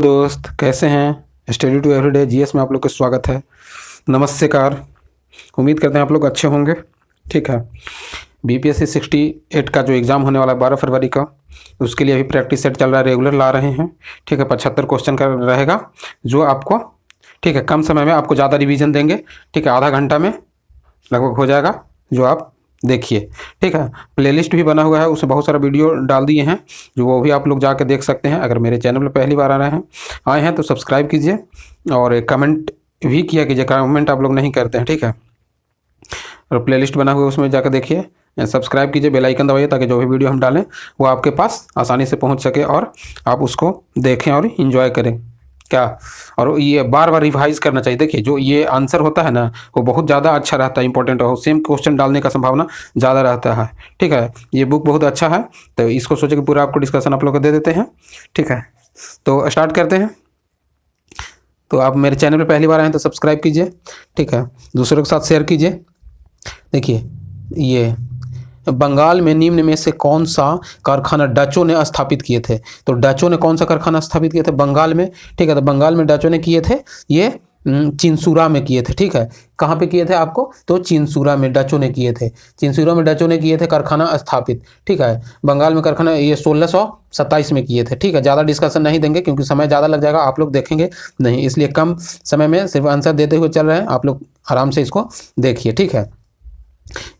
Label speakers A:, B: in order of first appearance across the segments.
A: दोस्त कैसे हैं। स्टडी टू एवरीडे जीएस में आप लोग का स्वागत है। नमस्कार। उम्मीद करते हैं आप लोग अच्छे होंगे। ठीक है, बीपीएससी 68 का जो एग्ज़ाम होने वाला है 12 फरवरी का, उसके लिए अभी प्रैक्टिस सेट चल रहा है, रेगुलर ला रहे हैं। ठीक है, 75 क्वेश्चन का रहेगा जो आपको, ठीक है, कम समय में आपको ज़्यादा रिवीजन देंगे। ठीक है, आधा घंटा में लगभग हो जाएगा, जो आप देखिए। ठीक है, प्लेलिस्ट भी बना हुआ है, उसमें बहुत सारा वीडियो डाल दिए हैं, जो वो भी आप लोग जाके देख सकते हैं। अगर मेरे चैनल पर पहली बार आए हैं तो सब्सक्राइब कीजिए और कमेंट भी किया कीजिए। कमेंट आप लोग नहीं करते हैं, ठीक है। और प्लेलिस्ट बना हुआ है, उसमें जाकर देखिए, सब्सक्राइब कीजिए, बेल आइकन दबाइए, ताकि जो भी वीडियो हम डालें वो आपके पास आसानी से पहुंच सके और आप उसको देखें और इन्जॉय करें। क्या, और ये बार बार रिवाइज करना चाहिए। देखिए, जो ये आंसर होता है ना, वो बहुत ज़्यादा अच्छा रहता है, इंपॉर्टेंट हो, सेम क्वेश्चन डालने का संभावना ज़्यादा रहता है। ठीक है, ये बुक बहुत अच्छा है, तो इसको सोचे कि पूरा आपको डिस्कशन आप लोग को दे देते हैं। ठीक है, तो स्टार्ट करते हैं। तो आप मेरे चैनल पर पहली बार आए हैं तो सब्सक्राइब कीजिए। ठीक है, दूसरों के साथ शेयर कीजिए। देखिए, ये बंगाल में निम्न में से कौन सा कारखाना डचों ने स्थापित किए थे? तो डचों ने कौन सा कारखाना स्थापित किए थे बंगाल में? ठीक है, तो बंगाल में डचों ने किए थे ये चिंसूरा में किए थे। ठीक है, कहाँ पे किए थे आपको? तो चिंसूरा में डचों ने किए थे। चिंसूरा में डचों ने किए थे कारखाना स्थापित। ठीक है, बंगाल में कारखाना ये 1627 में किए थे। ठीक है, ज़्यादा डिस्कशन नहीं देंगे क्योंकि समय ज़्यादा लग जाएगा, आप लोग देखेंगे नहीं, इसलिए कम समय में सिर्फ आंसर देते हुए चल रहे हैं। आप लोग आराम से इसको देखिए। ठीक है,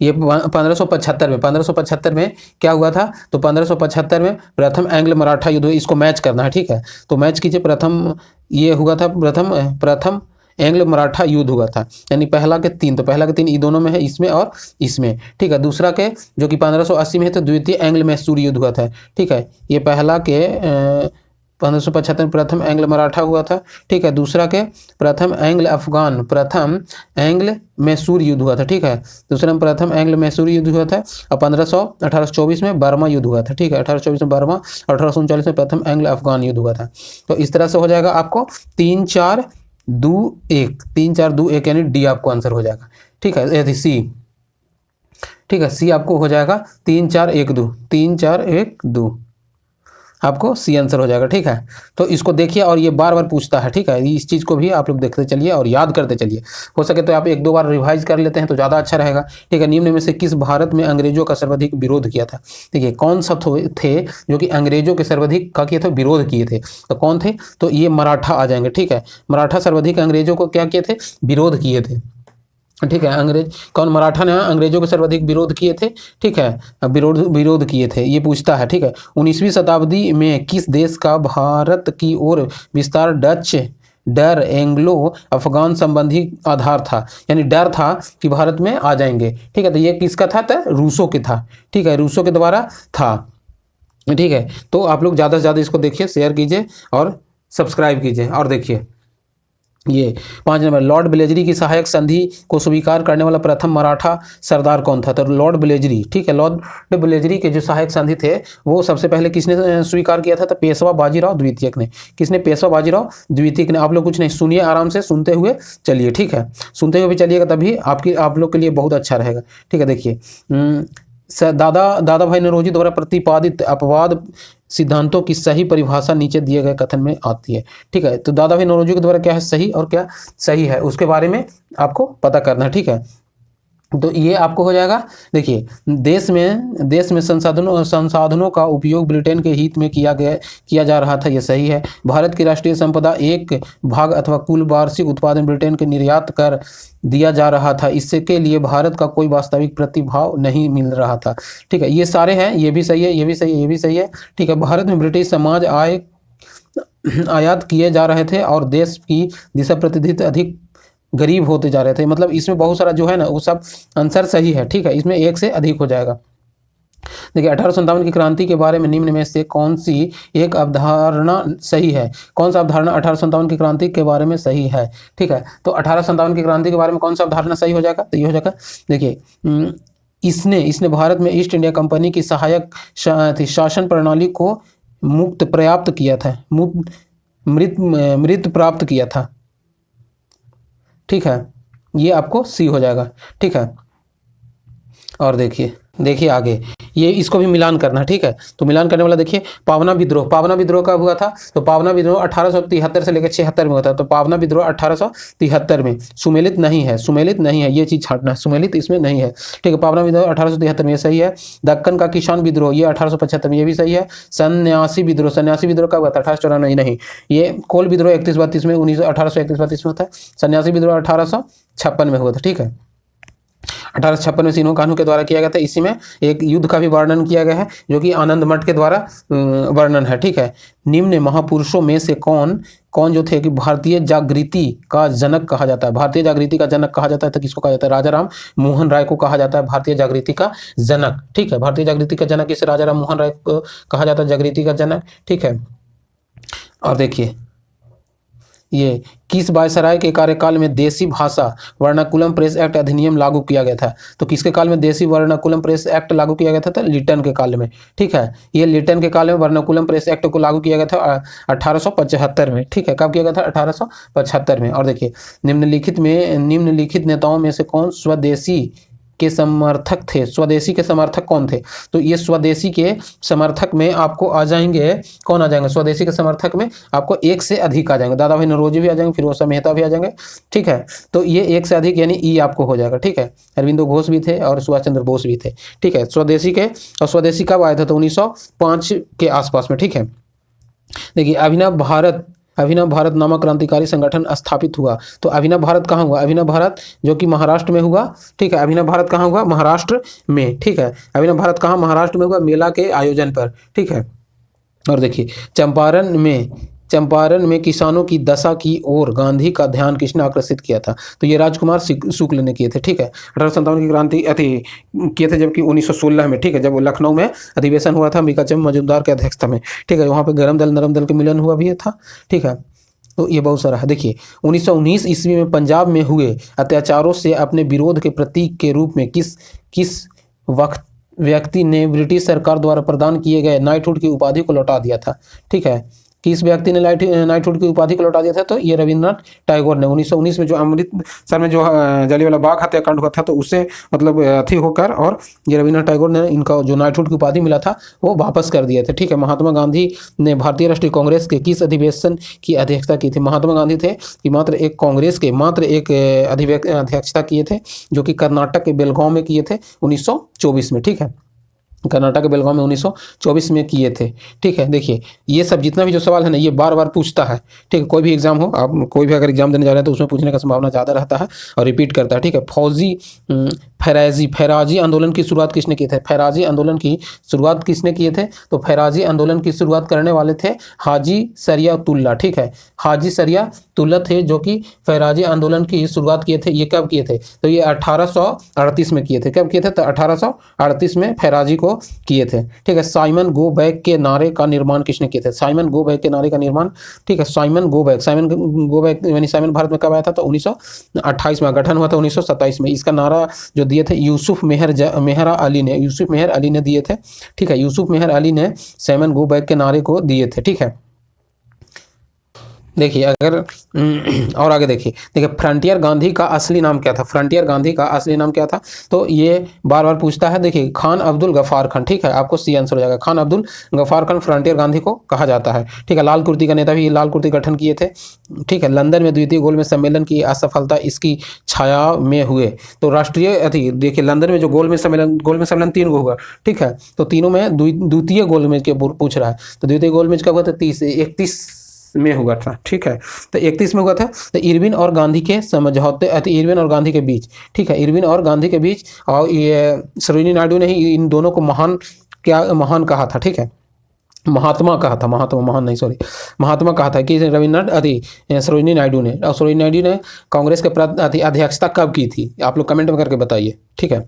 A: ये 1575 में क्या हुआ था? तो 1575 में प्रथम एंग्ल मराठा युद्ध, इसको मैच करना है। ठीक है, तो मैच कीजिए। प्रथम ये हुआ था, प्रथम एंग्ल मराठा युद्ध हुआ था, यानी पहला के तीन, तो पहला के तीन ये दोनों में है, इसमें और इसमें। ठीक है, दूसरा के जो कि 1580 में है, तो द्वितीय एंग्ल मैसूर युद्ध हुआ था। ठीक है, ये पहला के 1575 प्रथम एंग्ल मराठा हुआ था। ठीक है, दूसरा के प्रथम एंग्ल अफगान, प्रथम एंग्ल मैसूर युद्ध हुआ था। ठीक है, दूसरे में प्रथम एंग्ल मैसूर युद्ध हुआ था। और 1824 में बर्मा युद्ध हुआ था। ठीक है, 1824 में बर्मा, 1839 में प्रथम एंग्ल अफगान युद्ध हुआ था। तो इस तरह से हो जाएगा आपको 3-4-2-1, 3-4-2-1, यानी डी आपको आंसर हो जाएगा। ठीक है, यदि सी, ठीक है, सी आपको हो जाएगा 3-4-1-2, 3-4-1-2, आपको सी आंसर हो जाएगा। ठीक है, तो इसको देखिए, और ये बार बार पूछता है। ठीक है, इस चीज़ को भी आप लोग देखते चलिए और याद करते चलिए। हो सके तो आप 1-2 बार रिवाइज कर लेते हैं तो ज़्यादा अच्छा रहेगा। ठीक है, निम्न में से किस भारत में अंग्रेजों का सर्वाधिक विरोध किया था? देखिए, कौन सा थे जो कि अंग्रेजों के सर्वाधिक का किए थे, विरोध किए थे? तो कौन थे? तो ये मराठा आ जाएंगे। ठीक है, मराठा सर्वाधिक अंग्रेजों को क्या किए थे? विरोध किए थे। ठीक है, अंग्रेज कौन? मराठा ने अंग्रेजों के सर्वाधिक विरोध किए थे। ठीक है, विरोध किए थे, ये पूछता है। ठीक है, 19वीं शताब्दी में किस देश का भारत की ओर विस्तार डच डर एंग्लो अफगान संबंधी आधार था, यानी डर था कि भारत में आ जाएंगे। ठीक है, तो ये किसका था? तो रूसों के था। ठीक है, रूसों के द्वारा था। ठीक है, तो आप लोग ज़्यादा से ज़्यादा इसको देखिए, शेयर कीजिए और सब्सक्राइब कीजिए। और देखिए, ये 5 नंबर, लॉर्ड ब्लेजरी की सहायक संधि को स्वीकार करने वाला प्रथम मराठा सरदार कौन था? तो लॉर्ड ब्लेजरी। ठीक है, लॉर्ड ब्लेजरी के जो सहायक संधि थे वो सबसे पहले किसने स्वीकार किया था? तो पेशवा बाजीराव द्वितीयक ने। किसने? पेशवा बाजीराव द्वितीयक ने। आप लोग कुछ नहीं, सुनिए, आराम से सुनते हुए चलिए। ठीक है, सुनते हुए भी चलिएगा, तभी आप लोग के लिए बहुत अच्छा रहेगा। ठीक है, देखिए, दादा भाई नौरोजी द्वारा प्रतिपादित अपवाद सिद्धांतों की सही परिभाषा नीचे दिए गए कथन में आती है। ठीक है, तो दादा भाई नौरोजी के द्वारा क्या है सही और क्या सही है, उसके बारे में आपको पता करना है। ठीक है, तो ये आपको हो जाएगा। देखिए, देश में संसाधनों का उपयोग ब्रिटेन के हित में किया जा रहा था, ये सही है। भारत की राष्ट्रीय संपदा 1 भाग अथवा कुल वार्षिक उत्पादन ब्रिटेन के निर्यात कर दिया जा रहा था, इससे के लिए भारत का कोई वास्तविक प्रतिभाव नहीं मिल रहा था। ठीक है, ये सारे हैं, ये भी सही है, ये भी सही है, ये भी सही है। ठीक है, भारत में ब्रिटिश समाज आयात किए जा रहे थे और देश की दिशा प्रतिनिधित्व अधिक गरीब होते जा रहे थे। मतलब इसमें बहुत सारा जो है ना, वो सब आंसर सही है। ठीक है, इसमें 1 से अधिक हो जाएगा। देखिए, 1857 की क्रांति के बारे में निम्न में से कौन सी एक अवधारणा सही है? कौन सा अवधारणा 1857 की क्रांति के बारे में सही है? ठीक है, तो 1857 की क्रांति के बारे में कौन सा अवधारणा सही हो जाएगा? तो ये हो जाएगा, देखिए, इसने भारत में ईस्ट इंडिया कंपनी की सहायक शासन प्रणाली को मुक्त प्राप्त किया था, मृत प्राप्त किया था। ठीक है, ये आपको सी हो जाएगा। ठीक है, और देखिए, देखिए आगे, ये इसको भी मिलान करना है, ठीक है। तो मिलान करने वाला देखिए, पावना विद्रोह, पावना विद्रोह कब हुआ था? तो पावना विद्रोह 1873 से लेकर 76 में हुआ था। तो पावना विद्रोह 1873 में, सुमेलित नहीं है, सुमेलित नहीं है, ये चीज छांटना है, सुमेलित इसमें नहीं है, ठीक है। पावना विद्रोह 1873 में, ये सही है। दक्कन का किसान विद्रोह, ये 1875 में, ये भी सही है। सन्यासी विद्रोह, सन्यासी विद्रोह कब हुआ था? 1894, नहीं, ये कोल विद्रोह 31-32 में, 1831-32 में होता है। सन्यासी विद्रोह 1856 में हुआ था, ठीक है। 1856 में सिन्हो कान्हू के द्वारा किया गया था। इसी में एक युद्ध का भी वर्णन किया गया है, जो कि आनंद मठ के द्वारा वर्णन है, ठीक है। निम्न महापुरुषों में से कौन कौन जो थे कि भारतीय जागृति का जनक कहा जाता है? भारतीय जागृति का जनक कहा जाता है तो किसको कहा जाता है? राजा राम मोहन राय को कहा जाता है भारतीय जागृति का जनक, ठीक है। भारतीय जागृति का जनक इसे राजा राम मोहन राय को कहा जाता है जागृति का जनक, ठीक है। और देखिए, ये किस वायसराय के कार्यकाल में देसी भाषा वर्नाकुलम प्रेस एक्ट अधिनियम लागू किया गया था? तो किसके काल में देसी वर्नाकुलम प्रेस एक्ट लागू किया गया था? तो लिटन के काल में, ठीक है। ये लिटन के काल में वर्नाकुलम प्रेस एक्ट को लागू किया गया था 1875 में, ठीक है। कब किया गया था? 1875 में। और देखिए, निम्नलिखित नेताओं में से कौन स्वदेशी के समर्थक थे? स्वदेशी के समर्थक कौन थे? तो ये स्वदेशी के समर्थक में आपको आ जाएंगे, कौन आ जाएंगे स्वदेशी के समर्थक में? आपको एक से अधिक आ जाएंगे, दादा भाई नौरोजी भी आ जाएंगे, फिरोज शाह मेहता भी आ जाएंगे, ठीक है। तो ये एक से अधिक यानी ई आपको हो जाएगा, ठीक है। अरविंदो घोष भी थे और सुभाष चंद्र बोस भी थे, ठीक है, स्वदेशी के। और स्वदेशी कब आया था? तो 1905 के आसपास में, ठीक है। देखिए, अभिनव भारत नामक क्रांतिकारी संगठन स्थापित हुआ। तो अभिनव भारत कहाँ हुआ? अभिनव भारत जो कि महाराष्ट्र में हुआ, ठीक है। अभिनव भारत कहाँ हुआ? महाराष्ट्र में, ठीक है। अभिनव भारत कहाँ? महाराष्ट्र में हुआ, मेला के आयोजन पर, ठीक है। और देखिए, चंपारण में किसानों की दशा की ओर गांधी का ध्यान किसने आकर्षित किया था? तो ये राजकुमार शुक्ल ने किए थे, ठीक है। 1857 की क्रांति किए थे, जबकि 1916 में, ठीक है, जब वो लखनऊ में अधिवेशन हुआ था अंबिका चंद मजूमदार के अध्यक्षता में, ठीक है। वहाँ पे गरम दल नरम दल के मिलन हुआ भी था, ठीक है। तो ये बहुत सारा है। देखिए, 1919 ईस्वी में पंजाब में हुए अत्याचारों से अपने विरोध के प्रतीक के रूप में किस किस वक्त व्यक्ति ने ब्रिटिश सरकार द्वारा प्रदान किए गए नाइटहुड की उपाधि को लौटा दिया था? ठीक है, किस व्यक्ति ने नाइटहुड की उपाधि को लौटा दिया था? तो ये रविन्द्रनाथ टैगोर ने 1919 में, जो अमृतसर में जो जलियांवाला बाग हत्याकांड हुआ था, तो उससे मतलब अथी होकर, और ये रविन्द्रनाथ टैगोर ने इनका जो नाइटहुड की उपाधि मिला था वो वापस कर दिए थे, ठीक है। महात्मा गांधी ने भारतीय राष्ट्रीय कांग्रेस के किस अधिवेशन की अध्यक्षता की थी? महात्मा गांधी थे कि मात्र एक कांग्रेस के अध्यक्षता किए थे, जो कि कर्नाटक के बेलगांव में किए थे 1924 में, ठीक है। कर्नाटक के बेलगांव में 1924 में किए थे, ठीक है। देखिए, ये सब जितना भी जो सवाल है ना, ये बार बार पूछता है, ठीक है। कोई भी एग्जाम हो, आप कोई भी अगर एग्जाम देने जा रहे हैं तो उसमें पूछने का संभावना ज़्यादा रहता है और रिपीट करता है, ठीक है। फैराजी आंदोलन की शुरुआत किसने की थे? फैराजी आंदोलन की शुरुआत किसने किए थे? तो फैराजी आंदोलन की शुरुआत करने वाले थे हाजी सरियातुल्ला, ठीक है। हाजी सरियातुल्ला थे जो कि फैराजी आंदोलन की शुरुआत किए थे। ये कब किए थे? तो ये 1838 में किए थे। कब किए थे? तो 1838 में फैराजी को किए थे, ठीक है। साइमन गो बैक के नारे का निर्माण किसने किए थे? साइमन गो बैक के नारे का निर्माण, ठीक है। साइमन गो बैक यानी साइमन भारत में कब आया था? तो 1928 में। गठन हुआ था 1927 में। इसका नारा जो दिए थे यूसुफ मेहर अली ने दिए थे, ठीक है। यूसुफ मेहर अली ने साइमन गो बैक के नारे को दिए थे, ठीक है। देखिए, अगर और आगे देखिए फ्रंटियर गांधी का असली नाम क्या था? फ्रंटियर गांधी का असली नाम क्या था? तो ये बार बार पूछता है। देखिए, खान अब्दुल गफ्फार खान, ठीक है। आपको सी आंसर हो जाएगा। खान अब्दुल गफ्फार खान फ्रंटियर गांधी को कहा जाता है, ठीक है। लाल कुर्ती का नेता भी लाल कुर्ती गठन किए थे, ठीक है। लंदन में द्वितीय गोलमेज सम्मेलन की असफलता इसकी छाया में हुए। तो राष्ट्रीय देखिए, लंदन में जो गोलमेज सम्मेलन 3 गो हुआ, ठीक है। तो तीनों में द्वितीय गोलमेज के पूछ रहा है। तो द्वितीय गोलमेज कब हुआ था? 31 में हुआ था, ठीक है। तो 31 में हुआ था। तो इरविन और गांधी के समझौते, इरविन और गांधी के बीच, ठीक है, इरविन और गांधी के बीच। और ये सरोजिनी नायडू ने ही इन दोनों को महान कहा था, ठीक है। महात्मा कहा था, महात्मा कहा था कि सरोजिनी नायडू ने। और सरोजिनी नायडू ने कांग्रेस के अध्यक्षता कब की थी? आप लोग कमेंट में करके बताइए, ठीक है।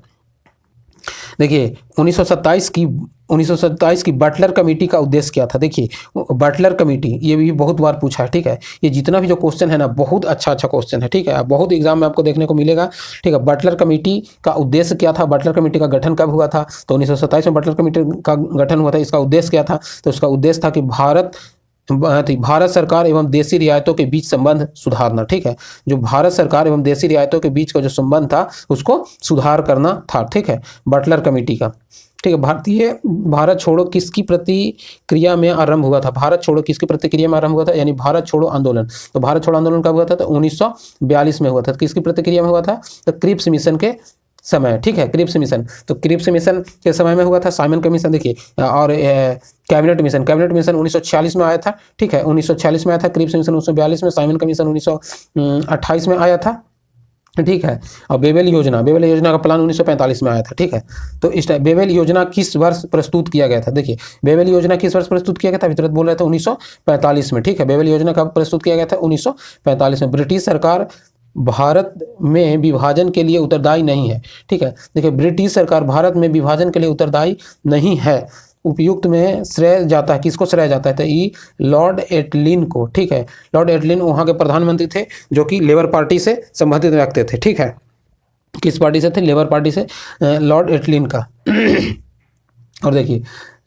A: देखिए, 1927 की बटलर कमेटी का उद्देश्य क्या था? देखिए, बटलर कमेटी, ये भी बहुत बार पूछा है, ठीक है। ये जितना भी जो क्वेश्चन है ना, बहुत अच्छा क्वेश्चन है, ठीक है। बहुत एग्जाम में आपको देखने को मिलेगा, ठीक है। बटलर कमेटी का उद्देश्य क्या था? बटलर कमेटी का गठन कब हुआ था? तो 1927 में बटलर कमेटी का गठन हुआ था। इसका उद्देश्य क्या था? तो इसका उद्देश्य था कि भारत भारत सरकार एवं देसी रियायतों के बीच संबंध सुधारना। ठीक है, जो भारत सरकार एवं देसी रियायतों के बीच का जो संबंध था उसको सुधार करना था। ठीक है, बटलर कमेटी का। ठीक है, भारत छोड़ो किसकी प्रतिक्रिया में आरंभ हुआ था? भारत छोड़ो किसकी प्रतिक्रिया में आरंभ हुआ था? यानी भारत छोड़ो आंदोलन। तो भारत छोड़ो आंदोलन कब हुआ था? तो 1942 में हुआ था। किसकी प्रतिक्रिया में हुआ था? तो क्रिप्स मिशन के समय। ठीक है, क्रिप्स मिशन, तो क्रिप्स मिशन के समय में हुआ था। साइमन कमीशन देखिए, और कैबिनेट मिशन 1946 में आया था। ठीक है, 1946 में आया था। क्रिप्स मिशन 1942 में, साइमन कमीशन 1928 में आया था। ठीक है, और बेबेल योजना का प्लान 1945 में आया था। ठीक है, तो इस बेबेल योजना किस वर्ष प्रस्तुत किया गया था? देखिए, बेबेल योजना किस वर्ष प्रस्तुत किया गया था? अभी तुरंत बोल रहे थे 1945 में। ठीक है, बेबेल योजना कब प्रस्तुत किया गया था? 1945 में। ब्रिटिश सरकार भारत में विभाजन के लिए उत्तरदायी नहीं है। ठीक है, देखिए, ब्रिटिश सरकार भारत में विभाजन के लिए उत्तरदायी नहीं है। उपयुक्त में श्रेय जाता है, किसको श्रेय जाता है? तो ई लॉर्ड एटलिन को। ठीक है, लॉर्ड एटलिन वहाँ के प्रधानमंत्री थे जो कि लेबर पार्टी से संबंधित व्यक्ति थे। ठीक है, किस पार्टी से थे? लेबर पार्टी से, लॉर्ड एटलिन का। और देखिए,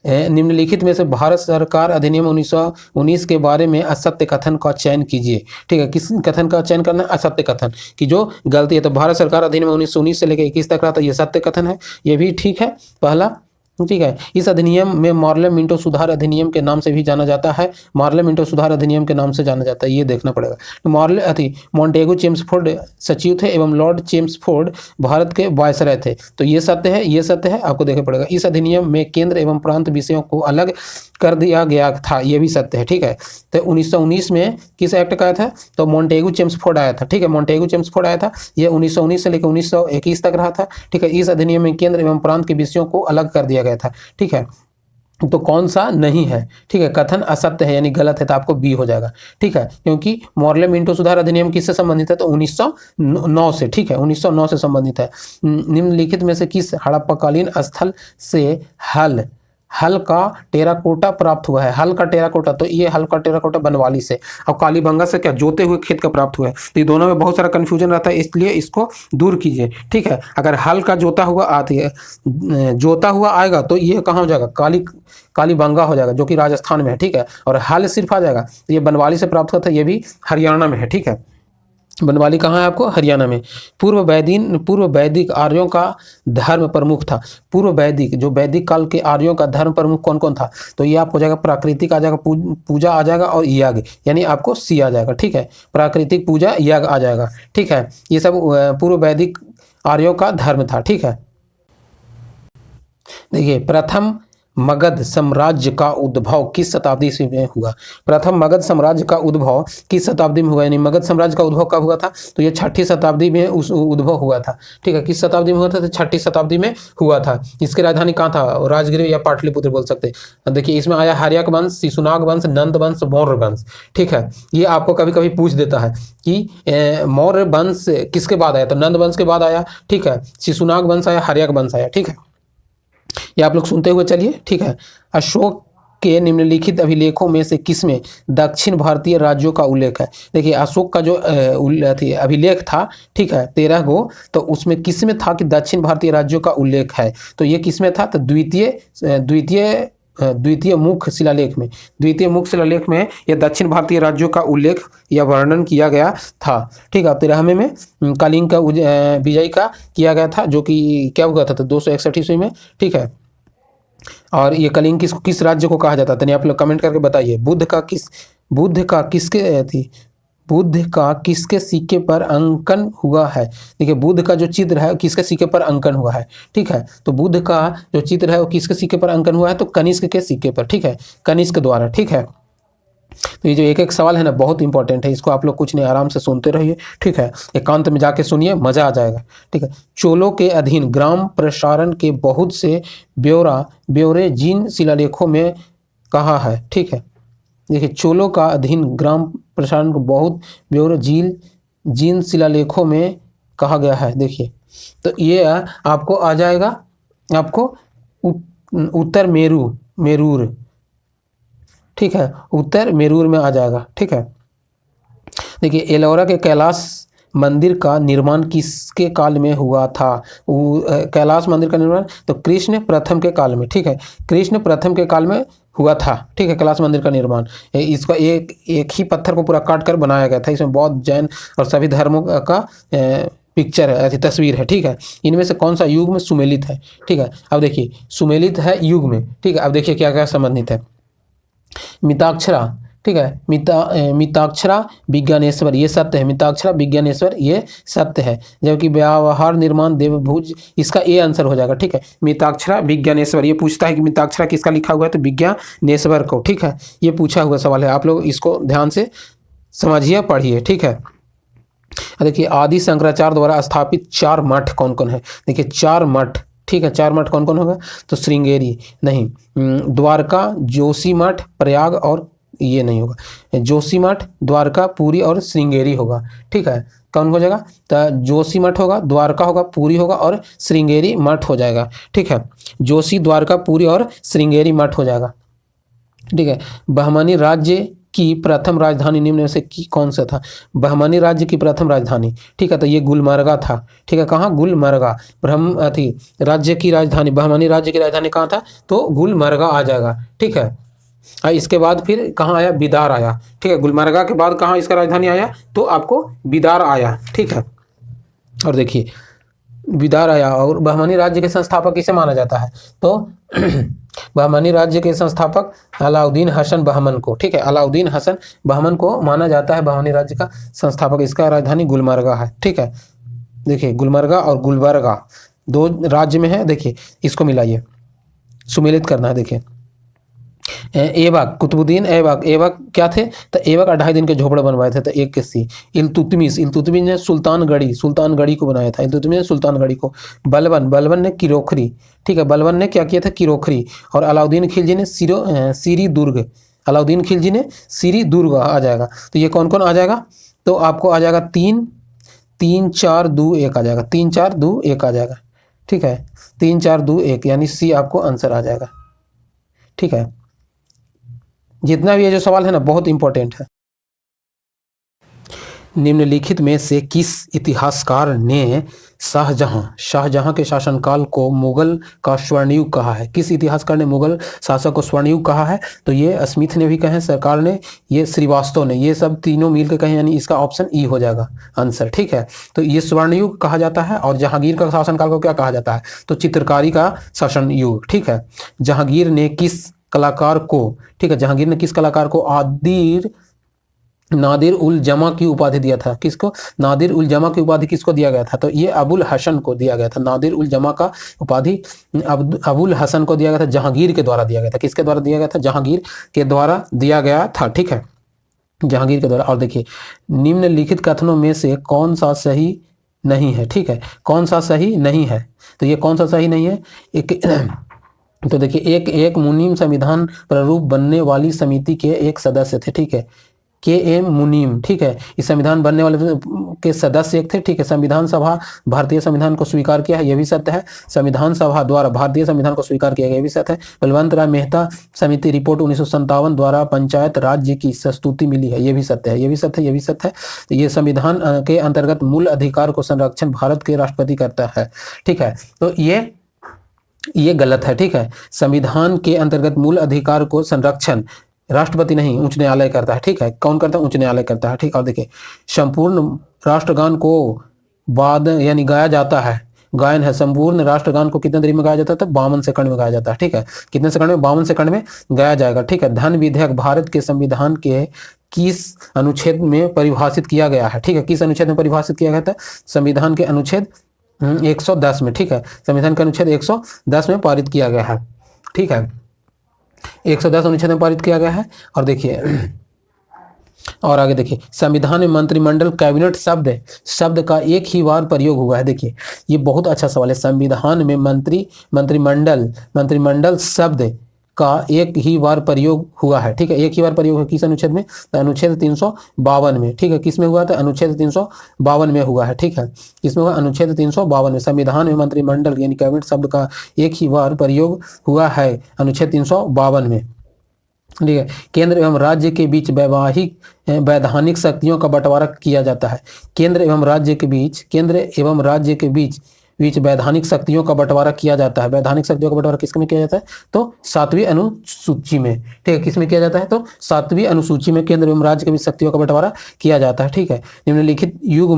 A: निम्नलिखित में से भारत सरकार अधिनियम 1919 के बारे में असत्य कथन का चयन कीजिए। ठीक है, किस कथन का चयन करना है? असत्य कथन की जो गलती है। तो भारत सरकार अधिनियम 1919 से लेकर 21 तक रहा था, ये सत्य कथन है, ये भी ठीक है पहला। ठीक है, इस अधिनियम में मार्ले मिंटो सुधार अधिनियम के नाम से भी जाना जाता है। मार्ले मिंटो सुधार अधिनियम के नाम से जाना जाता है, ये देखना पड़ेगा। तो मॉन्टेगू चेम्सफोर्ड सचिव थे एवं लॉर्ड चेम्सफोर्ड भारत के वायसराय थे। तो ये सत्य है, ये सत्य है, आपको देखना पड़ेगा। इस अधिनियम में केंद्र एवं प्रांत विषयों को अलग कर दिया गया था, ये भी सत्य है। ठीक है, तो 1919 में किस एक्ट का आया था? तो मॉन्टेगू चेम्सफोर्ड आया था। ठीक है, मॉन्टेगू चेम्सफोर्ड आया था, ये 1919 से लेकर 1921 तक रहा था। ठीक है, इस अधिनियम में केंद्र एवं प्रांत के विषयों को अलग कर दिया गया था। ठीक है, तो कौन सा नहीं है? ठीक है, कथन असत्य है यानी गलत है, तो आपको बी हो जाएगा। ठीक है, क्योंकि मॉर्ले मिंटो सुधार अधिनियम किससे संबंधित है? तो 1909 से। ठीक है, 1909 से संबंधित है। निम्नलिखित में से किस हड़प्पाकालीन स्थल से हल का टेराकोटा प्राप्त हुआ है? हल का टेराकोटा, तो ये हल का टेराकोटा बनवाली से, और कालीबंगा से क्या? जोते हुए खेत का प्राप्त हुआ है। तो ये दोनों में बहुत सारा कंफ्यूजन रहता है, इसलिए इसको दूर कीजिए। ठीक है, अगर हल का जोता हुआ आएगा तो ये कहाँ हो जाएगा? कालीबंगा हो जाएगा, जो कि राजस्थान में है। ठीक है, और हल सिर्फ आ जाएगा तो ये बनवाली से प्राप्त हुआ था, ये भी हरियाणा में है। ठीक है, बनवाली कहाँ है आपको? हरियाणा में। पूर्व वैदिक आर्यों का धर्म प्रमुख था। पूर्व वैदिक, जो वैदिक काल के आर्यों का धर्म प्रमुख कौन कौन था? तो ये आपको हो जाएगा प्राकृतिक आ जाएगा, पूजा आ जाएगा, और याग, यानी आपको सी आ जाएगा। ठीक है, प्राकृतिक, पूजा, याग आ जाएगा। ठीक है, ये सब पूर्व वैदिक आर्यों का धर्म था। ठीक है, देखिए, प्रथम मगध साम्राज्य का उद्भव किस शताब्दी में हुआ? प्रथम मगध साम्राज्य का उद्भव किस शताब्दी में हुआ? यानी मगध साम्राज्य का उद्भव कब हुआ था? तो ये 6ठी शताब्दी में उस उद्भव हुआ था। ठीक है, किस शताब्दी में हुआ था? तो 6ठी शताब्दी में हुआ था। इसकी राजधानी कहाँ था? राजगृह या पाटलिपुत्र बोल सकते हैं। देखिए, इसमें आया हर्यक वंश, शिशुनाग वंश, नंद वंश, मौर्य वंश। ठीक है, ये आपको कभी कभी पूछ देता है कि मौर्य वंश किसके बाद आया? तो नंद वंश के बाद आया। ठीक है, शिशुनाग वंश आया, हर्यक वंश आया। ठीक है, ये आप लोग सुनते हुए चलिए। ठीक है, अशोक के निम्नलिखित अभिलेखों में से किसमें दक्षिण भारतीय राज्यों का उल्लेख है? देखिए, अशोक का जो अभिलेख था, ठीक है, 13 गो, तो उसमें किसमें था कि दक्षिण भारतीय राज्यों का उल्लेख है? तो ये किसमें था? तो द्वितीय मुख्य शिलालेख में। द्वितीय मुख्य शिलालेख में ये दक्षिण भारतीय राज्यों का उल्लेख या वर्णन किया गया था। ठीक है, 13वें में कलिंग का विजय का किया गया था, जो कि क्या हुआ था? तो 261 ईस्वी में। ठीक है, और ये कलिंग किस राज्य को कहा जाता था? आप लोग कमेंट करके बताइए। बुद्ध का किसके सिक्के पर अंकन हुआ है? देखिए, बुद्ध का जो चित्र है किसके सिक्के पर अंकन हुआ है? ठीक है, तो बुद्ध का जो चित्र है वो किसके सिक्के पर अंकन हुआ है? तो कनिष्क के सिक्के पर। ठीक है, कनिष्क द्वारा। ठीक है, तो ये जो एक एक सवाल है ना, बहुत इंपॉर्टेंट है, इसको आप लोग कुछ नहीं, आराम से सुनते रहिए। ठीक है, एकांत में जाके सुनिए, मजा आ जाएगा। ठीक है, चोलों के अधीन ग्राम प्रसारण के बहुत से ब्यौरे जिन शिलालेखों में कहा है? ठीक है, देखिए, चोलों का अधीन ग्राम प्रसारण को बहुत ब्यौरे जिन शिलालेखों में कहा गया है। देखिए, तो ये आपको आ जाएगा, आपको उत्तर मेरूर। ठीक है, उत्तर मेरूर में आ जाएगा। ठीक है, देखिए, एलोरा के कैलाश मंदिर का निर्माण किसके काल में हुआ था? कैलाश मंदिर का निर्माण तो कृष्ण प्रथम के काल में। ठीक है, कृष्ण प्रथम के काल में हुआ था, ठीक है। कैलाश मंदिर का निर्माण इसका एक एक ही पत्थर को पूरा काट कर बनाया गया था। इसमें बौद्ध, जैन और सभी धर्मों का पिक्चर है, तस्वीर है, ठीक है। इनमें से कौन सा युग में सुमेलित है, ठीक है। अब देखिए सुमेलित है युग में, ठीक है। अब देखिए क्या क्या संबंधित है। मिताक्षरा, ठीक है। मिताक्षरा विज्ञानेश्वर ये सत्य है, मिताक्षरा विज्ञानेश्वर ये सत्य है। जबकि व्यवहार निर्माण देवभुज, इसका ए आंसर हो जाएगा, ठीक है। मिताक्षरा विज्ञानेश्वर, ये पूछता है कि मिताक्षरा किसका लिखा हुआ है, तो विज्ञानेश्वर को, ठीक है। ये पूछा हुआ सवाल है, आप लोग इसको ध्यान से समझिए, पढ़िए, ठीक है। देखिए आदि शंकराचार्य द्वारा स्थापित 4 मठ कौन कौन है। देखिए 4 मठ, ठीक है। 4 मठ कौन कौन होगा, तो श्रृंगेरी नहीं, द्वारका, जोशी मठ, प्रयाग और ये नहीं होगा, जोशी मठ, द्वारका, पुरी और श्रृंगेरी होगा, ठीक है। कौन हो जाएगा, तो जोशी मठ होगा, द्वारका होगा, पुरी होगा और श्रृंगेरी मठ हो जाएगा, ठीक है। जोशी, द्वारका, पुरी और श्रृंगेरी मठ हो जाएगा, ठीक है। बहमनी राज्य की प्रथम राजधानी निम्न में से कौन सा था। बहमनी राज्य की प्रथम राजधानी, ठीक है, तो ये गुलमर्गा था, ठीक है। कहाँ, गुलमर्गा। राज्य की राजधानी, बहमनी राज्य की राजधानी कहाँ था, तो गुलमर्गा आ जाएगा, ठीक है। इसके बाद फिर कहाँ आया, बिदार आया, ठीक है। गुलमर्गा के बाद कहाँ इसका राजधानी आया, तो आपको बिदार आया, ठीक है। और देखिए बिदार आया। और बहमनी राज्य के संस्थापक किसे माना जाता है, तो बहमनी राज्य के संस्थापक अलाउद्दीन हसन बहमन को, ठीक है। अलाउद्दीन हसन बहमन को माना जाता है बहमनी राज्य का संस्थापक। इसका राजधानी गुलमर्गा है, ठीक है। देखिए गुलमर्गा और गुलबर्गा 2 राज्य में है। देखिए इसको मिलाइए, सुमेलित करना है। देखिए ऐबक, कुतुबुद्दीन ऐबक, ऐबक क्या थे, तो ऐबक 2.5 दिन के झोपड़े बनवाए थे, तो एक के सी। इल्तुतमिश, इल्तुतमिश ने सुल्तानगढ़ी को बनाया था, इल्तुतमिश ने सुल्तानगढ़ी को। बलबन, बलबन ने किरोखरी, ठीक है। बलबन ने क्या किया था, किरोखरी। और अलाउद्दीन खिलजी ने सीरी दुर्ग, अलाउद्दीन खिलजी ने सीरी दुर्ग आ जाएगा। तो ये कौन कौन आ जाएगा, तो आपको आ जाएगा 3 3 4 2 1 आ जाएगा, 3 4 2 1 आ जाएगा, ठीक है। 3 4 2 1 यानी सी आपको आंसर आ जाएगा, ठीक है। जितना भी ये जो सवाल है ना बहुत इंपॉर्टेंट है। निम्नलिखित में से किस इतिहासकार ने शाहजहां के शासनकाल को मुगल का स्वर्णयुग कहा है। किस इतिहासकार ने मुगल शासक को स्वर्णयुग कहा है, तो ये स्मिथ ने भी कहे, सरकार ने, ये श्रीवास्तव ने, ये सब तीनों मिलकर कहे, यानी इसका ऑप्शन ई हो जाएगा आंसर, ठीक है। तो ये स्वर्णयुग कहा जाता है। और जहांगीर का शासनकाल को क्या कहा जाता है, तो चित्रकारी का शासन युग, ठीक है। जहांगीर ने किस कलाकार को, ठीक है, जहांगीर ने किस कलाकार को नादिर उल जमा की उपाधि दिया था। किसको, नादिर उल जमा की उपाधि किसको दिया गया था, तो ये अबुल हसन को दिया गया था। नादिर उल जमा का उपाधि अबुल हसन को दिया गया था, जहांगीर के द्वारा दिया गया था। किसके द्वारा दिया गया था, जहांगीर के द्वारा दिया गया था, ठीक है, जहांगीर के द्वारा। और देखिए निम्नलिखित कथनों में से कौन सा सही नहीं है, ठीक है, कौन सा सही नहीं है, तो ये कौन सा सही नहीं है। तो देखिए एक मुनीम संविधान प्रारूप बनने वाली समिति के एक सदस्य थे, ठीक है, KM मुनीम, ठीक है। इस संविधान बनने वाले के सदस्य एक थे, ठीक है। संविधान सभा भारतीय संविधान को स्वीकार किया है, यह भी सत्य है। संविधान सभा द्वारा भारतीय संविधान को स्वीकार किया गया, यह भी सत्य है। बलवंत राय मेहता समिति रिपोर्ट 1957 द्वारा पंचायत राज्य की संस्तुति मिली है, यह भी सत्य है, यह भी सत्य है, यह भी सत्य है। ये संविधान के अंतर्गत मूल अधिकार को संरक्षण भारत के राष्ट्रपति करता है, ठीक है। तो ये गलत है, ठीक है। संविधान के अंतर्गत मूल अधिकार को संरक्षण राष्ट्रपति नहीं, उच्च न्यायालय करता है, ठीक है। कौन करता है, उच्च न्यायालय करता है, ठीक। और देखिए संपूर्ण राष्ट्रगान को बाद यानी गाया जाता है, गायन है। संपूर्ण राष्ट्रगान को कितने देरी में गाया जाता है, तो 52 सेकंड में गाया जाता है, ठीक है। कितने सेकंड में, 52 सेकंड में गाया जाएगा, ठीक है। धन विधेयक भारत के संविधान के किस अनुच्छेद में परिभाषित किया गया है, ठीक है। किस अनुच्छेद में परिभाषित किया गया था, संविधान के अनुच्छेद 110 में, ठीक है। संविधान का अनुच्छेद 110 में पारित किया गया है, ठीक है। 110 अनुच्छेद में पारित किया गया है। और देखिए और आगे देखिए संविधान में मंत्रिमंडल कैबिनेट शब्द का एक ही बार प्रयोग हुआ है। देखिए ये बहुत अच्छा सवाल है। संविधान में मंत्रिमंडल शब्द का एक ही बार प्रयोग हुआ है, ठीक है। एक ही बार प्रयोग है किस अनुच्छेद में, तो अनुच्छेद 352 में, ठीक है। किस में हुआ था, अनुच्छेद 352 में हुआ है, ठीक है। किसमें हुआ, अनुच्छेद 352 में। संविधान में मंत्रिमंडल यानी कैबिनेट शब्द का एक ही बार प्रयोग हुआ है अनुच्छेद 352 में, ठीक है। केंद्र एवं राज्य के बीच वैधानिक शक्तियों का बंटवारा किया जाता है। केंद्र एवं राज्य के बीच बीच वैधानिक शक्तियों का बंटवारा किया जाता है। वैधानिक शक्तियों का बंटवारा किसमें किया जाता है? तो 7वीं अनुसूची में। ठीक है, किसमें किया जाता है? तो 7वीं अनुसूची में केंद्र एवं राज्य के बीच शक्तियों का बंटवारा किया जाता है। ठीक है, निम्नलिखित युग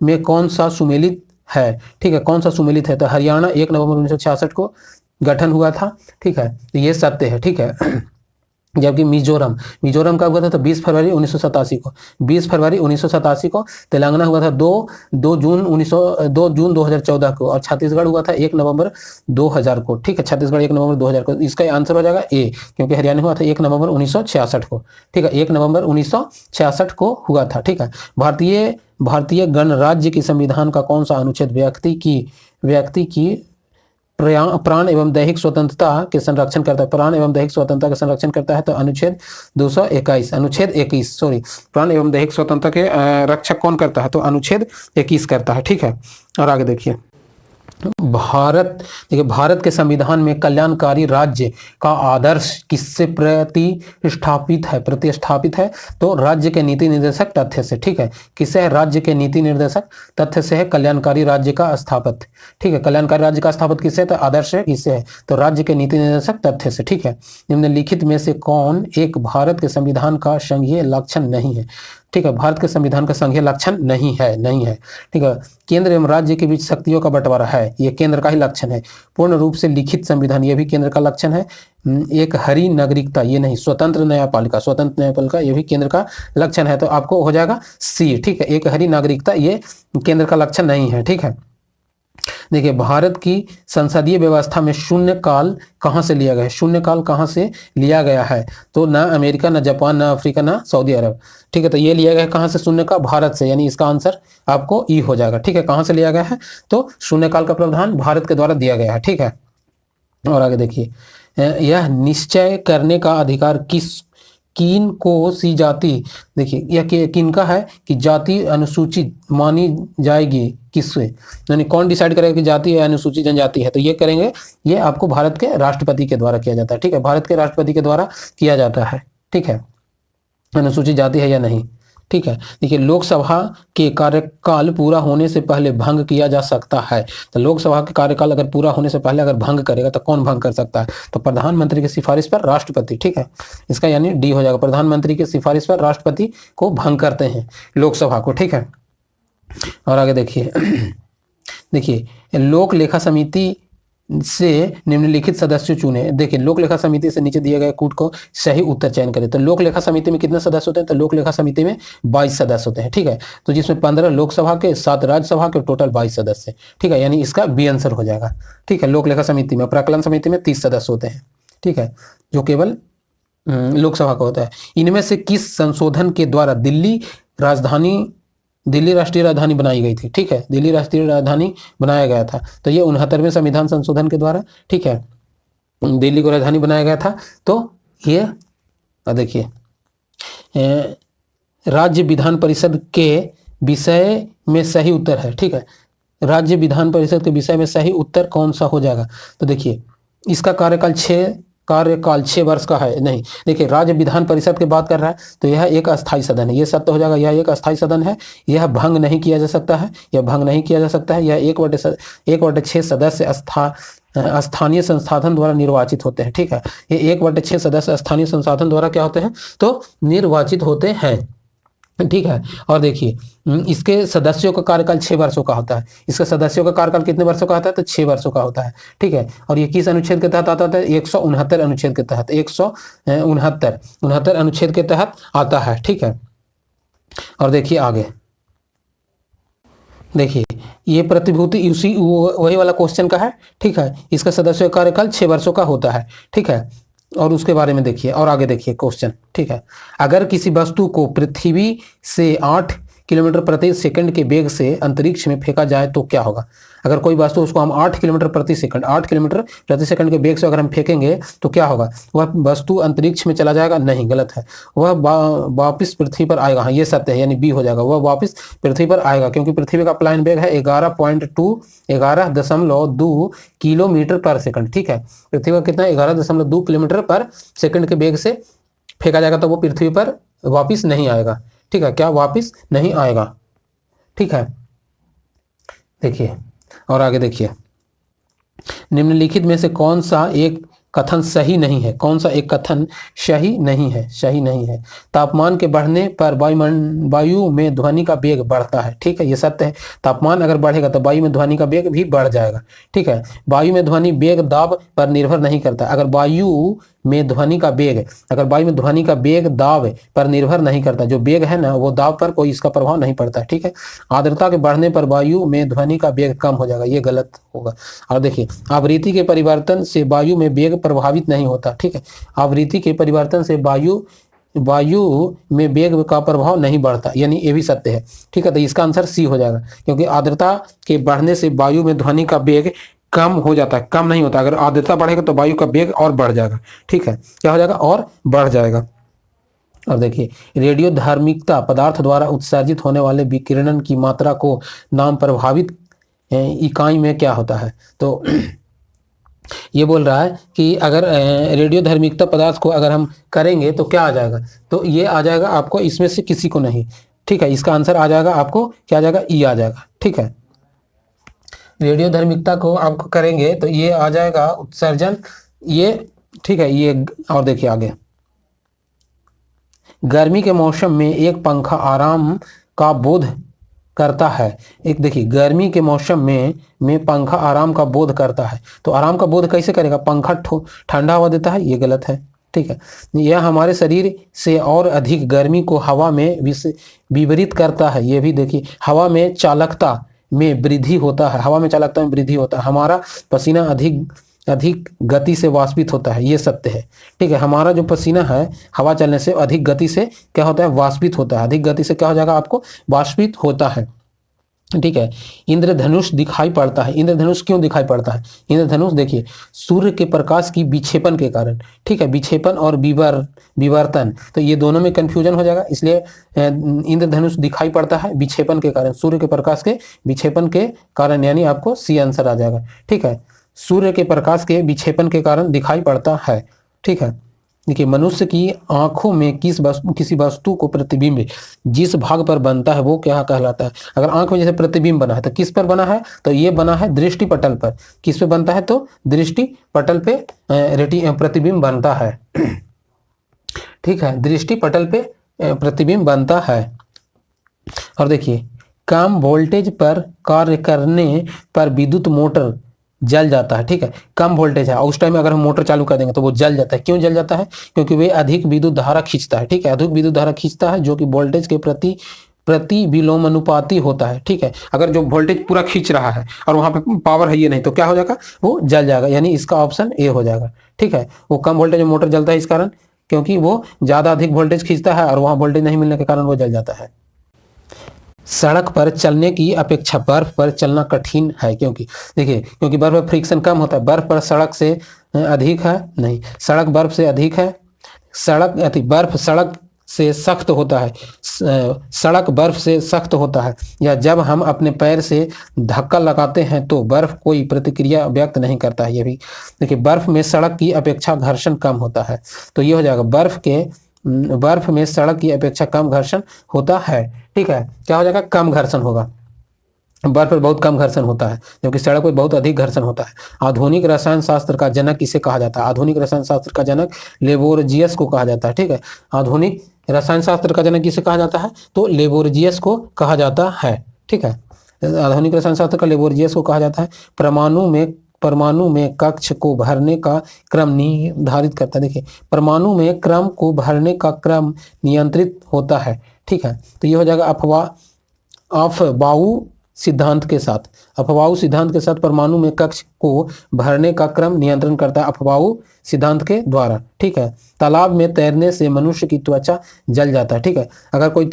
A: में कौन सा सुमेलित है? ठीक है, कौन सा सुमेलित है? तो हरियाणा 1 नवंबर 1966 को गठन हुआ था। ठीक है, तो ये सत्य है। ठीक है, जबकि मिजोरम का हुआ था तो 20 फरवरी 1987 को। 20 फरवरी 1987 को। तेलंगाना हुआ था 2 जून 2014 को। और छत्तीसगढ़ हुआ था 1 नवंबर 2000 को। ठीक है, छत्तीसगढ़ 1 नवंबर 2000 को। इसका आंसर हो जाएगा ए, क्योंकि हरियाणा हुआ था 1 नवंबर 1966 को। ठीक है, 1 नवंबर 1966 को हुआ था। ठीक है, भारतीय गणराज्य की संविधान का कौन सा अनुच्छेद व्यक्ति की प्राण एवं दैहिक स्वतंत्रता के संरक्षण करता है? प्राण एवं दैहिक स्वतंत्रता का संरक्षण करता है तो अनुच्छेद 21 सॉरी, प्राण एवं दैहिक स्वतंत्रता के रक्षक कौन करता है? तो अनुच्छेद 21 करता है। ठीक है, और आगे देखिए, भारत के संविधान में कल्याणकारी राज्य का आदर्श किससे प्रतिष्ठापित है? तो राज्य के नीति निर्देशक तथ्य से। ठीक है, किससे है? राज्य के नीति निर्देशक तथ्य से है कल्याणकारी राज्य का स्थापत्य। ठीक है, कल्याणकारी राज्य का स्थापत्य किससे है? तो आदर्श है किससे है? तो राज्य के नीति निर्देशक तथ्य से। ठीक है, निम्नलिखित में से कौन एक भारत के संविधान का संघीय लक्षण नहीं है? ठीक है, भारत के संविधान का संघीय लक्षण नहीं है। ठीक है, केंद्र एवं राज्य के बीच शक्तियों का बंटवारा है, ये केंद्र का ही लक्षण है। पूर्ण रूप से लिखित संविधान, ये भी केंद्र का लक्षण है। एक हरी नागरिकता, ये नहीं। स्वतंत्र न्यायपालिका, ये भी केंद्र का लक्षण है। तो आपको हो जाएगा सी। ठीक है, एक हरी नागरिकता, ये केंद्र का लक्षण नहीं है। ठीक है, देखिए, भारत की संसदीय व्यवस्था में शून्यकाल कहाँ से लिया गया है? शून्यकाल कहाँ से लिया गया है? तो ना अमेरिका, ना जापान, ना अफ्रीका, ना सऊदी अरब। ठीक है, तो ये लिया गया है कहाँ से? शून्यकाल भारत से, यानी इसका आंसर आपको ई हो जाएगा। ठीक है, कहाँ से लिया गया है? तो शून्यकाल का प्रावधान भारत के द्वारा दिया गया है। ठीक है, और आगे देखिए, यह निश्चय करने का अधिकार किन को सी जाति, देखिए यह किनका है कि जाति अनुसूचित मानी जाएगी? किससे, यानी कौन डिसाइड करेगा कि जाति या अनुसूचित जनजाति है? तो ये करेंगे, ये आपको भारत के राष्ट्रपति के द्वारा किया जाता है। ठीक है, भारत के राष्ट्रपति के द्वारा किया जाता है। ठीक है, अनुसूचित जाति है या नहीं। ठीक है, देखिए, लोकसभा के कार्यकाल पूरा होने से पहले भंग किया जा सकता है। तो लोकसभा के कार्यकाल अगर पूरा होने से पहले अगर भंग करेगा तो कौन भंग कर सकता है? तो प्रधानमंत्री की सिफारिश पर राष्ट्रपति। ठीक है, इसका यानी डी हो जाएगा, प्रधानमंत्री की सिफारिश पर राष्ट्रपति को भंग करते हैं लोकसभा को। ठीक है, और आगे देखिए, लोक लेखा समिति से निम्नलिखित सदस्य चुने। देखिए, लोक लेखा समिति से नीचे दिए गए कूट को सही उत्तर चयन करें। तो लोक लेखा समिति में कितने सदस्य होते हैं? तो लोक लेखा समिति में 22 सदस्य होते हैं। ठीक है, तो जिसमें 15 लोकसभा के, 7 राज्यसभा के, टोटल 22 सदस्य। ठीक है, यानी इसका बी आंसर हो जाएगा। ठीक है, लोक लेखा समिति में, प्राक्कलन समिति में 30 सदस्य होते हैं। ठीक है, जो केवल लोकसभा का होता है। इनमें से किस संशोधन के द्वारा दिल्ली राष्ट्रीय राजधानी बनाई गई थी? ठीक है, दिल्ली राष्ट्रीय राजधानी बनाया गया था, तो ये 69वें संविधान संशोधन के द्वारा, ठीक है, दिल्ली को राजधानी बनाया गया था। तो ये देखिए, राज्य विधान परिषद के विषय में सही उत्तर है। ठीक है, राज्य विधान परिषद के विषय में सही उत्तर कौन सा हो जाएगा? तो देखिए, इसका कार्यकाल 6 वर्ष का है। नहीं, देखिए, राज्य विधान परिषद की बात कर रहा है तो यह एक अस्थाई सदन है, यह सत्य हो जाएगा। यह एक अस्थाई सदन है, यह भंग नहीं किया जा सकता है, यह 1/6 सदस्य स्थानीय संसाधन द्वारा निर्वाचित होते हैं। ठीक है, ये 1/6 सदस्य स्थानीय संसाधन द्वारा क्या होते हैं? तो निर्वाचित होते हैं। ठीक है, और देखिए, इसके सदस्यों का कार्यकाल 6 वर्षों का होता है। इसके सदस्यों का कार्यकाल कितने वर्षों का होता है? तो 6 वर्षों का होता है। ठीक है, और ये किस अनुच्छेद के तहत आता है? 169 अनुच्छेद के तहत, 169 अनुच्छेद के तहत आता है। ठीक है, और देखिए आगे, देखिए, ये प्रतिभूति उसी वही वाला क्वेश्चन का है। ठीक है, इसका सदस्यों का कार्यकाल 6 वर्षों का होता है। ठीक है, और उसके बारे में देखिए, और आगे देखिए क्वेश्चन। ठीक है, अगर किसी वस्तु को पृथ्वी से 8 किलोमीटर प्रति सेकंड के वेग से अंतरिक्ष में फेंका जाए तो क्या होगा? अगर कोई वस्तु, उसको हम 8 किलोमीटर प्रति सेकंड के वेग से अगर हम फेंकेंगे तो क्या होगा? वह वस्तु अंतरिक्ष में चला जाएगा? नहीं, गलत है, वह वापिस पृथ्वी पर आएगा। हाँ, ये सत्य है, यानी बी हो जाएगा, वह वापिस पृथ्वी पर आएगा, क्योंकि पृथ्वी का प्लान वेग है 11.2 किलोमीटर पर सेकंड। ठीक है, पृथ्वी का कितना? 11.2 किलोमीटर पर सेकंड के वेग से फेंका जाएगा, तो वो पृथ्वी पर वापिस नहीं आएगा। ठीक है, क्या वापिस नहीं आएगा? ठीक है, देखिए, और आगे देखिए, निम्नलिखित में से कौन सा एक कथन सही नहीं है, कौन सा एक कथन सही नहीं है, सही नहीं है। तापमान के बढ़ने पर वायु में ध्वनि का वेग बढ़ता है, ठीक है, ये सत्य है। तापमान अगर बढ़ेगा तो वायु में ध्वनि का वेग भी बढ़ जाएगा, ठीक है। वायु में ध्वनि वेग दाब पर निर्भर नहीं करता। अगर वायु में ध्वनि का वेग, अगर वायु में ध्वनि का वेग दाब पर निर्भर नहीं करता, जो वेग है ना वो दाब पर कोई इसका प्रभाव नहीं पड़ता, ठीक है। आर्द्रता के बढ़ने पर वायु में ध्वनि का वेग कम हो जाएगा, ये गलत होगा। और देखिए, आवृत्ति के परिवर्तन से वायु में वेग प्रभावित नहीं होता, ठीक है। आवृत्ति के परिवर्तन से वायु में वेग का प्रभाव नहीं बढ़ता, यानी ये भी सत्य है, ठीक है। तो इसका आंसर सी हो जाएगा, क्योंकि आर्द्रता के बढ़ने से वायु में ध्वनि का वेग कम हो जाता है, कम नहीं होता। अगर आर्द्रता बढ़ेगा तो वायु का वेग और बढ़ जाएगा, ठीक है। क्या हो जाएगा? और बढ़ जाएगा। और देखिए, रेडियो धार्मिकता पदार्थ द्वारा उत्सर्जित होने वाले विकिरणन की मात्रा को नाम प्रभावित इकाई में क्या होता है। तो ये बोल रहा है कि अगर रेडियो धार्मिकता पदार्थ को अगर हम करेंगे तो क्या आ जाएगा, तो ये आ जाएगा आपको इसमें से किसी को नहीं, ठीक है। इसका आंसर आ जाएगा आपको क्या आ जाएगा? ई आ जाएगा, ठीक है। रेडियो धार्मिकता को आपको करेंगे तो ये आ जाएगा उत्सर्जन, ये, ठीक है, ये। और देखिए आगे, गर्मी के मौसम में एक पंखा आराम का बोध करता है। एक देखिए, गर्मी के मौसम में पंखा आराम का बोध करता है, तो आराम का बोध कैसे करेगा? पंखा ठंडा हवा देता है, ये गलत है, ठीक है। यह हमारे शरीर से और अधिक गर्मी को हवा में विपरीत करता है, ये भी देखिए। हवा में चालकता में वृद्धि होता है, हवा में चालकता में वृद्धि होता है। हमारा पसीना अधिक गति से वाष्पित होता है, ये सत्य है, ठीक है। हमारा जो पसीना है हवा चलने से अधिक गति से क्या होता है? वाष्पित होता है। अधिक गति से क्या हो जाएगा? आपको वाष्पित होता है, ठीक है। इंद्रधनुष दिखाई पड़ता है। इंद्रधनुष क्यों दिखाई पड़ता है? इंद्रधनुष देखिए, सूर्य के प्रकाश की विक्षेपण के कारण, ठीक है। विक्षेपण और विवर्तन, तो ये दोनों में कंफ्यूजन हो जाएगा, इसलिए इंद्रधनुष दिखाई पड़ता है विक्षेपण के कारण, सूर्य के प्रकाश के विक्षेपण के कारण, यानी आपको सी आंसर आ जाएगा, ठीक है। सूर्य के प्रकाश के विक्षेपण के कारण दिखाई पड़ता है, ठीक है। देखिए, मनुष्य की आंखों में किसी वस्तु को प्रतिबिंब जिस भाग पर बनता है वो क्या कहलाता है? अगर आंख में जैसे प्रतिबिंब बना है तो किस पर बना है? तो ये बना है दृष्टि पटल पर। किस पे बनता है? तो दृष्टि पटल पे प्रतिबिंब बनता है, ठीक है। दृष्टि पटल पे प्रतिबिंब बनता है। और देखिए, कम वोल्टेज पर कार्य करने पर विद्युत मोटर जल जाता है, ठीक है। कम वोल्टेज है और उस टाइम में अगर हम मोटर चालू कर देंगे तो वो जल जाता है। क्यों जल जाता है? क्योंकि वे अधिक विद्युत धारा खींचता है, ठीक है। अधिक विद्युत धारा खींचता है जो कि वोल्टेज के प्रति विलोमानुपाती होता है, ठीक है। अगर जो वोल्टेज पूरा खींच रहा है और वहां पे पावर है ये नहीं, तो क्या हो जाएगा? वो जल जाएगा, यानी इसका ऑप्शन ए हो जाएगा, ठीक है। वो कम वोल्टेज में मोटर जलता है इस कारण, क्योंकि वो ज्यादा अधिक वोल्टेज खींचता है और वहां वोल्टेज नहीं मिलने के कारण वो जल जाता है। सड़क पर चलने की अपेक्षा बर्फ पर चलना कठिन है, क्योंकि देखिए, क्योंकि बर्फ पर फ्रिक्शन कम होता है। बर्फ पर सड़क से अधिक है, नहीं, सड़क बर्फ से अधिक है। बर्फ सड़क से सख्त होता है, सड़क बर्फ से सख्त होता है। या जब हम अपने पैर से धक्का लगाते हैं तो बर्फ कोई प्रतिक्रिया व्यक्त नहीं करता है, ये भी देखिए। बर्फ में सड़क की अपेक्षा घर्षण कम होता है, तो ये हो जाएगा बर्फ में सड़क की अपेक्षा कम घर्षण होता है, ठीक है। क्या हो जाएगा? कम घर्षण होगा। बर्फ पर बहुत कम घर्षण होता है जबकि सड़क पर बहुत अधिक घर्षण होता है। आधुनिक रसायन शास्त्र का जनक किसे कहा जाता है? आधुनिक रसायन शास्त्र का जनक लेबोर्जियस को कहा जाता है, ठीक है। आधुनिक रसायन शास्त्र का जनक किसे कहा जाता है? तो लेबोर्जियस को कहा जाता है, ठीक है। आधुनिक रसायन शास्त्र का लेबोर्जियस को कहा जाता है। परमाणु में कक्ष को भरने का क्रम निर्धारित करता है। देखिए, परमाणु में क्रम को भरने का क्रम नियंत्रित होता है, ठीक है। तो ये हो जाएगा अफबाऊ सिद्धांत के साथ परमाणु में कक्ष को भरने का क्रम नियंत्रण करता है अफबाऊ सिद्धांत के द्वारा, ठीक है। तालाब में तैरने से मनुष्य की त्वचा जल जाता है, ठीक है। अगर कोई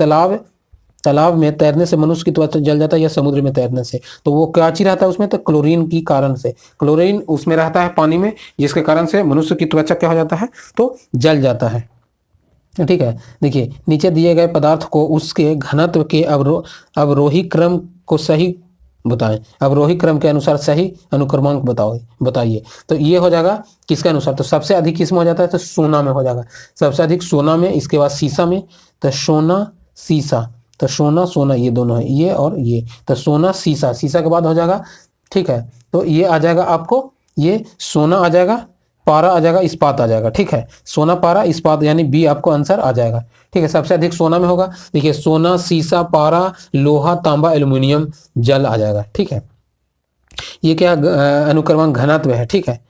A: तालाब में तैरने से मनुष्य की त्वचा जल जाता है या समुद्र में तैरने से, तो वो क्या चीज रहता है उसमें? तो क्लोरीन की कारण से, क्लोरीन उसमें रहता है पानी में, जिसके कारण से मनुष्य की त्वचा क्या हो जाता है? तो जल जाता है, ठीक है। देखिए, नीचे दिए गए पदार्थ को उसके घनत्व के अवरोही क्रम को सही बताएं। अवरोही क्रम के अनुसार सही अनुक्रमांक बताइए। तो ये हो जाएगा किसके अनुसार? तो सबसे अधिक किसमें हो जाता है? तो सोना में हो जाएगा। सबसे अधिक सोना में, इसके बाद सीसा में, तो सोना सीसा, तो सोना ये दोनों है, ये और ये, तो सोना सीसा के बाद हो जाएगा ठीक है। तो ये आ जाएगा आपको, ये सोना आ जाएगा, पारा आ जाएगा, इस्पात आ जाएगा। ठीक है, सोना पारा इस्पात यानी बी आपको आंसर आ जाएगा। ठीक है, सबसे अधिक सोना में होगा, देखिए सोना, सीसा, पारा, लोहा, तांबा, एल्यूमिनियम, जल आ जाएगा। ठीक है, ये क्या अनुक्रमांक घनत्व है। ठीक है,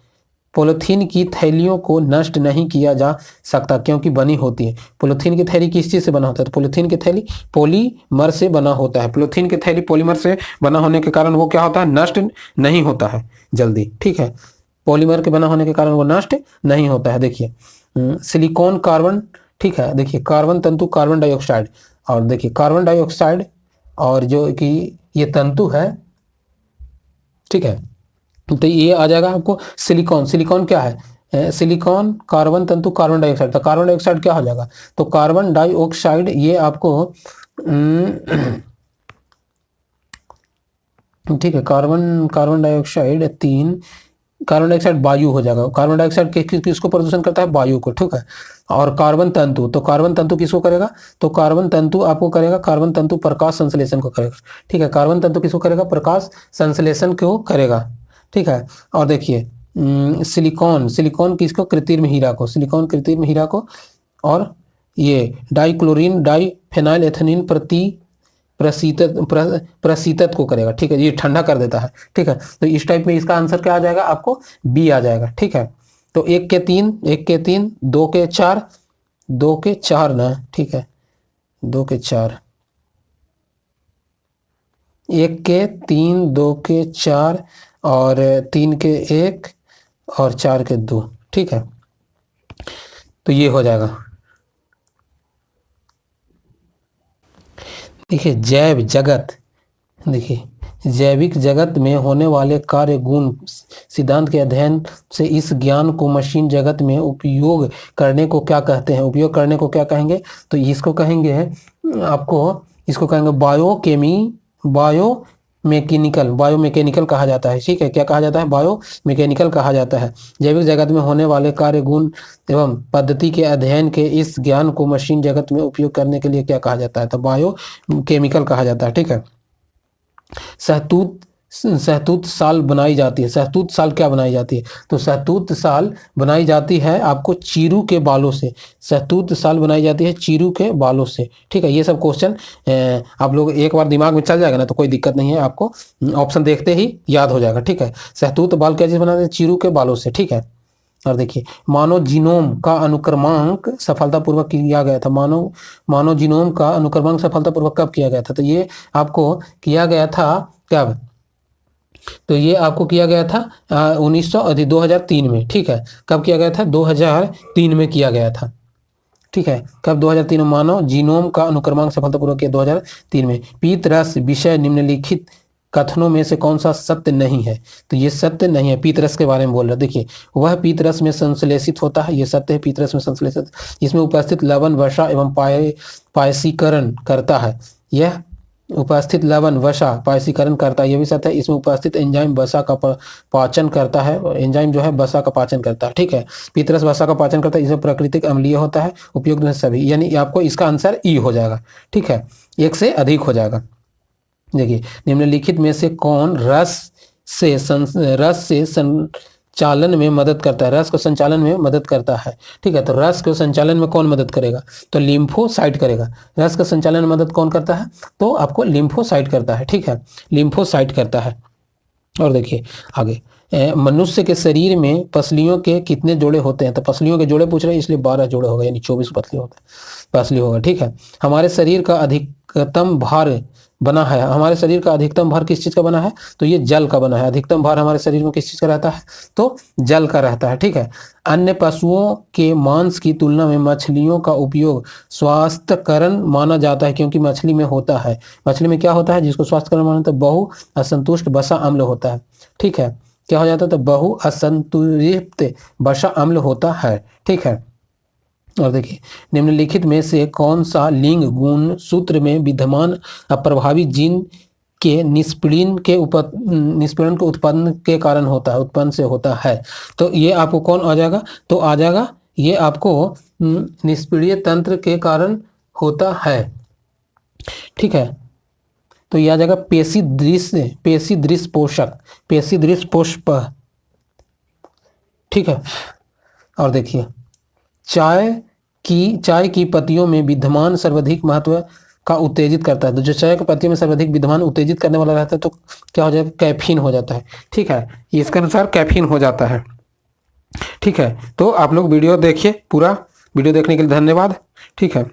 A: पॉलीथीन की थैलियों को नष्ट नहीं किया जा सकता क्योंकि बनी होती है। पॉलीथीन की थैली किस चीज से बना होता है? तो पॉलीथीन की थैली पॉलीमर से बना होता है। पॉलीथीन की थैली पॉलीमर से बना होने के कारण वो क्या होता है? नष्ट नहीं होता है जल्दी। ठीक है, पॉलीमर के बना होने के कारण वो नष्ट नहीं होता है। देखिए सिलिकॉन, कार्बन, ठीक है, देखिए कार्बन तंतु, कार्बन डाइऑक्साइड, और देखिए कार्बन डाइऑक्साइड और जो कि ये तंतु है, ठीक है, तो ये आ जाएगा आपको सिलिकॉन। सिलिकॉन क्या है? सिलिकॉन, कार्बन तंतु, कार्बन डाइऑक्साइड। तो कार्बन डाइऑक्साइड क्या हो जाएगा? तो कार्बन डाइऑक्साइड ये आपको ठीक है, कार्बन डाइऑक्साइड 3, कार्बन डाइऑक्साइड वायु हो जाएगा। कार्बन डाइऑक्साइड किसको प्रदूषण करता है? वायु को। ठीक है, और कार्बन तंतु, तो कार्बन तंतु किसको करेगा? तो कार्बन तंतु आपको करेगा, कार्बन तंतु प्रकाश संश्लेषण को करेगा। ठीक है, कार्बन तंतु किसको करेगा? प्रकाश संश्लेषण को करेगा। ठीक है, और देखिए सिलिकॉन, सिलिकॉन किसको? कृत्रिम हीरा को, सिलिकॉन कृत्रिम हीरा को, और ये डाइक्लोरीन डाइफेनाइल एथेनिन प्रशीतत को करेगा। ठीक है, ये ठंडा कर देता है। ठीक है, तो इस टाइप में इसका आंसर क्या आ जाएगा? आपको बी आ जाएगा। ठीक है, तो 1 के 3, 1 के 3, 2 के 4, 2 के 4 ना, ठीक है, 2 के 4, 1 के 3, 2 के 4 और 3 के 1 और 4 के 2। ठीक है, तो ये हो जाएगा। देखिए जैव जगत, देखिए जैविक जगत में होने वाले कार्य गुण सिद्धांत के अध्ययन से इस ज्ञान को मशीन जगत में उपयोग करने को क्या कहते हैं? उपयोग करने को क्या कहेंगे? तो इसको कहेंगे आपको, इसको कहेंगे बायोमैकेनिकल कहा जाता है। ठीक है, क्या कहा जाता है? बायोमैकेनिकल कहा जाता है। जैविक जगत में होने वाले कार्य गुण एवं पद्धति के अध्ययन के इस ज्ञान को मशीन जगत में उपयोग करने के लिए क्या कहा जाता है? तो बायोकेमिकल कहा जाता है। ठीक है, सहतूत साल बनाई जाती है। सहतूत साल क्या बनाई जाती है? तो सहतूत साल बनाई जाती है आपको चीरू के बालों से। सहतूत साल बनाई जाती है चीरू के बालों से। ठीक है, ये सब क्वेश्चन आप लोग एक बार दिमाग में चल जाएगा ना तो कोई दिक्कत नहीं है, आपको ऑप्शन देखते ही याद हो जाएगा। ठीक है, सहतूत बाल क्या चीज बनाते हैं? चीरू के बालों से। ठीक है, और देखिए मानव जीनोम का अनुक्रमांक सफलतापूर्वक किया गया था। मानव जीनोम का अनुक्रमांक सफलतापूर्वक कब किया गया था? तो ये आपको किया गया था कब? तो ये आपको किया गया था 2003 में। ठीक है, कब किया गया था? 2003 में किया गया था। ठीक है, कब? 2003 में मानव जीनोम का अनुक्रमांक सफलतापूर्वक किया 2003 में। पीत रस विषय निम्नलिखित कथनों में से कौन सा सत्य नहीं है? तो ये सत्य नहीं है। पीत रस के बारे में बोल रहा है। देखिए वह पीत रस में संश्लेषित होता है, ये सत्य है। पीत रस में संश्लेषित, इसमें उपस्थित लवण वसा एवं पायसीकरण करता है। यह उपस्थित लवण वसा पायसीकरण करता है, यह भी सत्य है। इसमें उपस्थित एंजाइम वसा का पाचन करता है, एंजाइम जो है वसा का पाचन करता है। ठीक है, पीतरस वसा का पाचन करता है, इसमें प्राकृतिक अम्लीय होता है, उपयुक्त में सभी, यानी आपको इसका आंसर ई हो जाएगा। ठीक है, एक से अधिक हो जाएगा। देखिए निम्नलिखित में से कौन रस से संचालन में मदद करता है? रस को संचालन में मदद करता है। ठीक है, तो रस को संचालन में कौन मदद करेगा? तो लिम्फोसाइट करेगा। रस का संचालन में मदद कौन करता है? तो आपको लिम्फोसाइट करता है। ठीक है, लिम्फोसाइट करता है। और देखिए आगे, मनुष्य के शरीर में पसलियों के कितने जोड़े होते हैं? तो पसलियों के जोड़े पूछ रहे हैं, इसलिए 12 जोड़े होगा, यानी 24 पसली होता है, पसली होगा। ठीक है, हमारे शरीर का अधिकतम भार बना है, हमारे शरीर का अधिकतम भार किस चीज का बना है? तो ये जल का बना है। अधिकतम भार हमारे शरीर में किस चीज का रहता है? तो जल का रहता है। ठीक है, अन्य पशुओं के मांस की तुलना में मछलियों का उपयोग स्वास्थ्यकरण माना जाता है, क्योंकि मछली में होता है, मछली में क्या होता है जिसको स्वास्थ्यकरण माना जाता है? बहु असंतुष्ट वसा अम्ल होता है। ठीक है, क्या हो जाता है? तो बहु असंतुलित वसा अम्ल होता है। ठीक है, और देखिए निम्नलिखित में से कौन सा लिंग गुण सूत्र में विद्यमान अप्रभावी जीन के निष्पीड़न के उत्पन्न के कारण होता है, उत्पन्न से होता है? तो ये आपको कौन आ जाएगा? तो आ जाएगा ये आपको निष्पीड़ीय तंत्र के कारण होता है। ठीक है, तो यह आ जाएगा पेशी दृश्य पोषक, पेशी दृश्य पुष्प। ठीक है, और देखिए चाय की पत्तियों में विद्यमान सर्वाधिक महत्व का उत्तेजित करता है। तो जो चाय की पत्तियों में सर्वाधिक विद्यमान उत्तेजित करने वाला रहता है तो क्या हो जाएगा, कैफीन हो जाता है। ठीक है, इसके अनुसार कैफीन हो जाता है। ठीक है, तो आप लोग वीडियो देखिए, पूरा वीडियो देखने के लिए धन्यवाद। ठीक है।